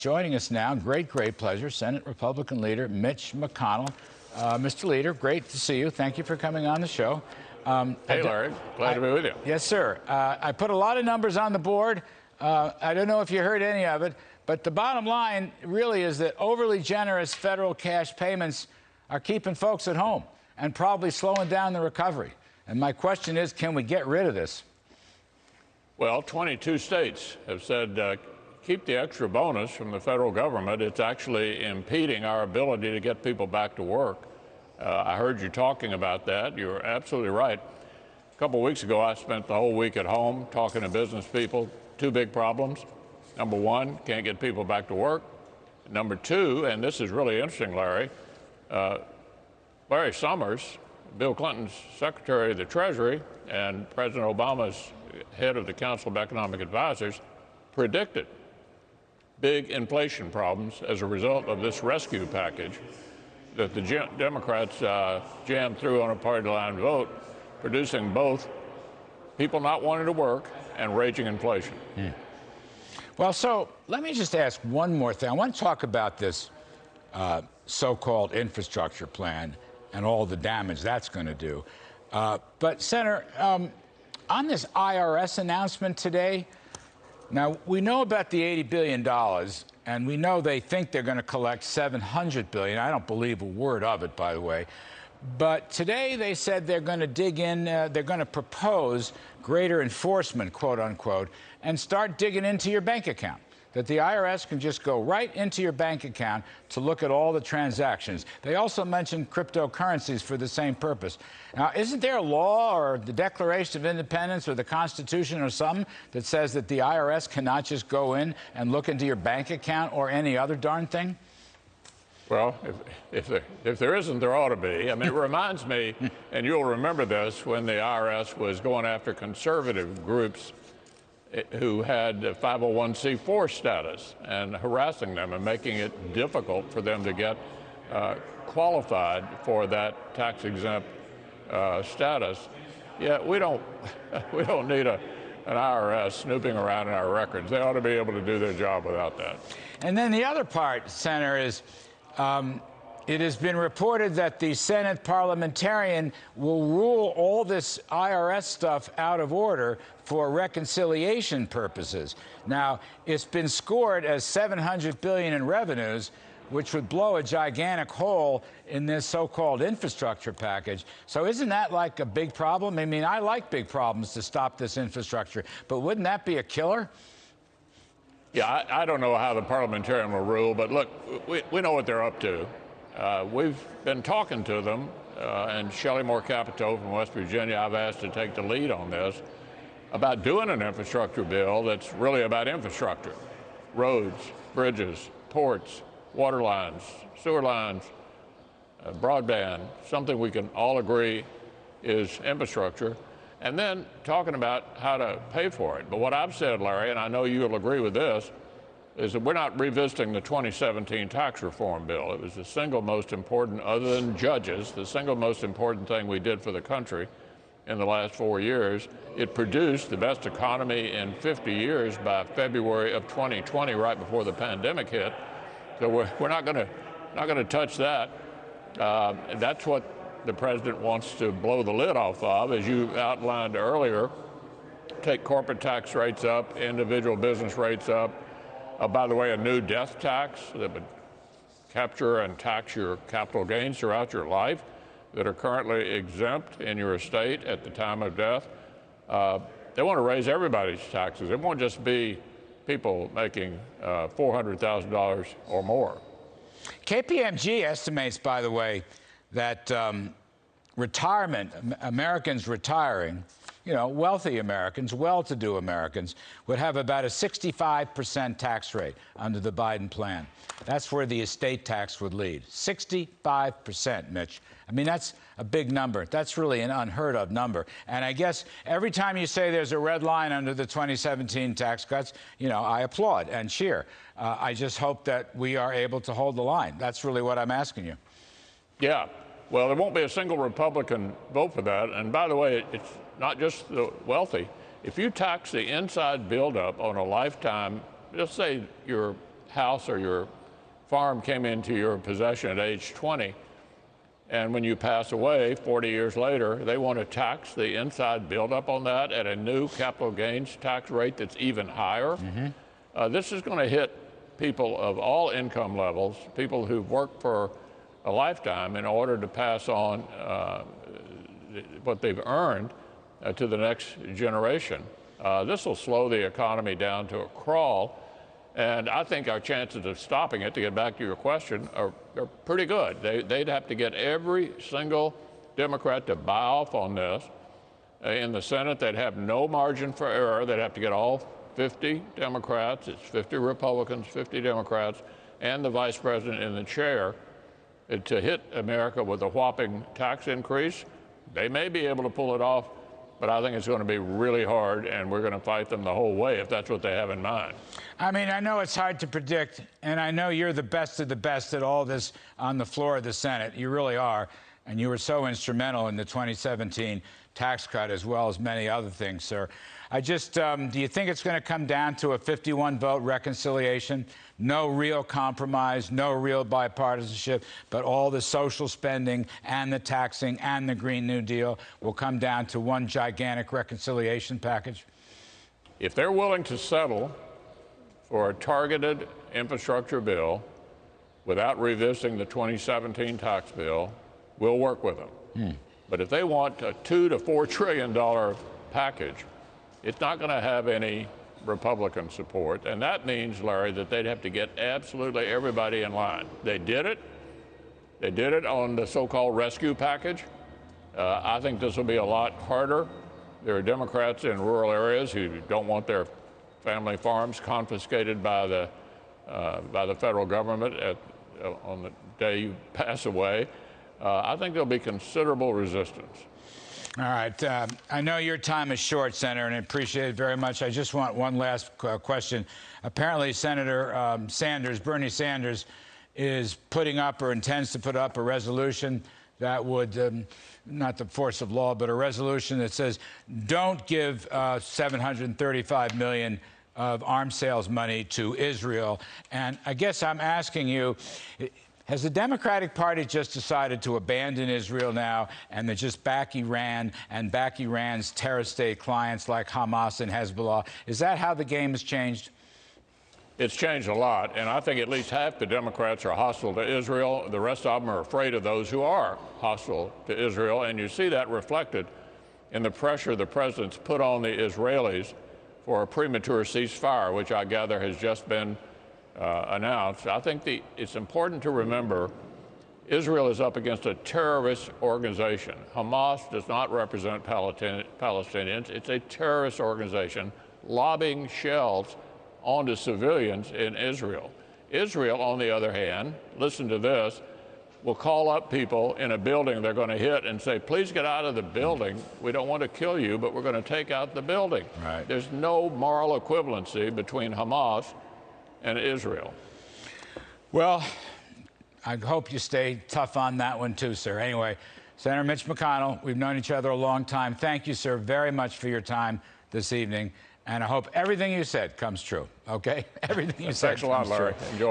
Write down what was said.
Joining us now, great pleasure, Senate Republican leader Mitch McConnell. Mr. Leader, great to see you. Thank you for coming on the show. Hey, Larry. Glad to be with you. Yes, sir. I put a lot of numbers on the board. I don't know if you heard any of it, but the bottom line really is that overly generous federal cash payments are keeping folks at home and probably slowing down the recovery. And my question is, can we get rid of this? Well, 22 states have said keep the extra bonus from the federal government. It's actually impeding our ability to get people back to work. I heard you talking about that. You're absolutely right. A couple of weeks ago, I spent the whole week at home talking to business people. Two big problems. Number one, can't get people back to work. Number two, and this is really interesting, Larry, Larry Summers, Bill Clinton's Secretary of the Treasury and President Obama's head of the Council of Economic Advisors, predicted big inflation problems as a result of this rescue package that the Democrats jammed through on a party line vote, producing both people not wanting to work and raging inflation. Well, so let me just ask one more thing. I want to talk about this so-called infrastructure plan and all the damage that's going to do. But, Senator, on this IRS announcement today, now, we know about the $80 billion, and we know they think they're going to collect $700 billion. I don't believe a word of it, by the way. But today they said they're going to dig in, they're going to propose greater enforcement, quote unquote, and start digging into your bank account. That the IRS can just go right into your bank account to look at all the transactions. They also mentioned cryptocurrencies for the same purpose. Now, isn't there a law or the Declaration of Independence or the Constitution or something that says that the IRS cannot just go in and look into your bank account or any other darn thing? Well, if there isn't, there ought to be. I mean, it reminds me, and you'll remember this, when the IRS was going after conservative groups who had 501c4 status and harassing them and making it difficult for them to get qualified for that tax-exempt status. Yeah, we don't need an IRS snooping around in our records. They ought to be able to do their job without that. And then the other part, Senator, is it has been reported that the Senate parliamentarian will rule all this IRS stuff out of order for reconciliation purposes. Now, it's been scored as $700 billion in revenues, which would blow a gigantic hole in this so-called infrastructure package. So isn't that like a big problem? I mean, I like big problems to stop this infrastructure, but wouldn't that be a killer? Yeah, I don't know how the parliamentarian will rule, but look, we know what they're up to. We've been talking to them, and Shelley Moore Capito from West Virginia, I've asked to take the lead on this, about doing an infrastructure bill that's really about infrastructure. Roads, bridges, ports, water lines, sewer lines, broadband, something we can all agree is infrastructure, and then talking about how to pay for it. But what I've said, Larry, and I know you'll agree with this, is that we're not revisiting the 2017 tax reform bill. It was the single most important, other than judges, the single most important thing we did for the country in the last 4 years. It produced the best economy in 50 years by February of 2020, right before the pandemic hit. So we're not going to touch that. That's what the president wants to blow the lid off of, as you outlined earlier. Take corporate tax rates up, individual business rates up. By the way, a new death tax that would capture and tax your capital gains throughout your life that are currently exempt in your estate at the time of death. They want to raise everybody's taxes. It won't just be people making $400,000 or more. KPMG estimates, by the way, that retirement, Americans retiring, you know, wealthy Americans, well-to-do Americans, would have about a 65% tax rate under the Biden plan. That's where the estate tax would lead. 65%, Mitch. I mean, that's a big number. That's really an unheard of number. And I guess every time you say there's a red line under the 2017 tax cuts, you know, I applaud and cheer. I just hope that we are able to hold the line. That's really what I'm asking you. Yeah. Well, there won't be a single Republican vote for that. And by the way, it's not just the wealthy. If you tax the inside buildup on a lifetime, just say you're house or your farm came into your possession at age 20, and when you pass away 40 years later, they want to tax the inside buildup on that at a new capital gains tax rate that's even higher. This is going to hit people of all income levels, people who've worked for a lifetime in order to pass on what they've earned to the next generation. This will slow the economy down to a crawl, and I think our chances of stopping it, to get back to your question, are pretty good. They'd have to get every single Democrat to buy off on this. In the Senate, they'd have no margin for error. They'd have to get all 50 Democrats, it's 50 Republicans, 50 Democrats, and the vice president in the chair to hit America with a whopping tax increase. They may be able to pull it off, but I think it's going to be really hard, and we're going to fight them the whole way if that's what they have in mind. I mean, I know it's hard to predict, and I know you're the best of the best at all this on the floor of the Senate. You really are, and you were so instrumental in the 2017 tax cut as well as many other things, sir. I just, do you think it's going to come down to a 51-vote reconciliation? No real compromise, no real bipartisanship, but all the social spending and the taxing and the Green New Deal will come down to one gigantic reconciliation package? If they're willing to settle for a targeted infrastructure bill without revisiting the 2017 tax bill, we'll work with them. But if they want a $2 to $4 trillion package, it's not going to have any Republican support. And that means, Larry, that they'd have to get absolutely everybody in line. They did it. They did it on the so-called rescue package. I think this will be a lot harder. There are Democrats in rural areas who don't want their family farms confiscated by the federal government on the day you pass away. I think there'll be considerable resistance. All right. I know your time is short, Senator, and I appreciate it very much. I just want one last question. Apparently, Senator Bernie Sanders, is putting up or intends to put up a resolution that would, not the force of law, but a resolution that says don't give $735 million of arms sales money to Israel. And I guess I'm asking you, has the Democratic Party just decided to abandon Israel now and to just back Iran and back Iran's terrorist state clients like Hamas and Hezbollah? Is that how the game has changed? It's changed a lot, and I think at least half the Democrats are hostile to Israel. The rest of them are afraid of those who are hostile to Israel, and you see that reflected in the pressure the president's put on the Israelis for a premature ceasefire, which I gather has just been announced. I think it's important to remember Israel is up against a terrorist organization. Hamas does not represent Palestinians. It's a terrorist organization lobbing shells onto civilians in Israel. Israel, on the other hand, listen to this, will call up people in a building they're going to hit and say, please get out of the building. We don't want to kill you, but we're going to take out the building. Right. There's no moral equivalency between Hamas and Israel. Well, I hope you stay tough on that one too, sir. Anyway, Senator Mitch McConnell, we've known each other a long time. Thank you, sir, very much for your time this evening. And I hope everything you said comes true, okay? Everything you said Thanks a lot, Larry. Enjoy.